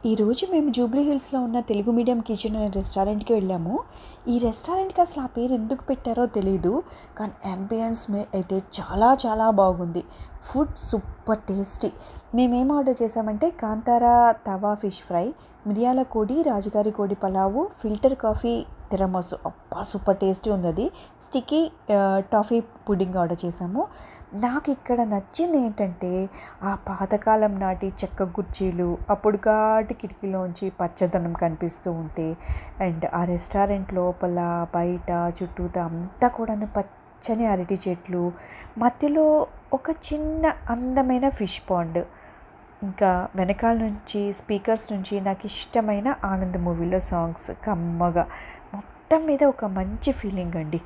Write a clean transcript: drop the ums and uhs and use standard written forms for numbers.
ఈరోజు మేము జూబ్లీ హిల్స్లో ఉన్న తెలుగు మీడియం కిచెన్ అనే రెస్టారెంట్కి వెళ్ళాము. ఈ రెస్టారెంట్కి అసలు ఆ పేరు ఎందుకు పెట్టారో తెలీదు, కానీ అంబియన్స్ అయితే చాలా చాలా బాగుంది. Food super tasty. మేమేం ఆర్డర్ చేసామంటే కాంతారా తవా ఫిష్ ఫ్రై, మిరియాల కోడి, రాజుగారి కోడి పలావు, ఫిల్టర్ కాఫీ, తిరమసు. అబ్బా సూపర్ టేస్టీ ఉంది అది. స్టిక్కీ టాఫీ పుడ్డింగ్ ఆర్డర్ చేసాము. నాకు ఇక్కడ నచ్చింది ఏంటంటే ఆ పాతకాలం నాటి చెక్క కుర్చీలు, అప్పుడు కాటి కిటికీలోంచి పచ్చదనం కనిపిస్తూ ఉంటే, అండ్ ఆ రెస్టారెంట్ లోపల బయట చుట్టూతా అంతా కూడా పచ్చని అరటి చెట్లు, మధ్యలో ఒక చిన్న అందమైన ఫిష్ పాండ్, ఇంకా వెనకాల నుంచి స్పీకర్స్ నుంచి నాకు ఇష్టమైన ఆనంద్ మూవీలో సాంగ్స్ కమ్మగా, మొత్తం మీద ఒక మంచి ఫీలింగ్ అండి.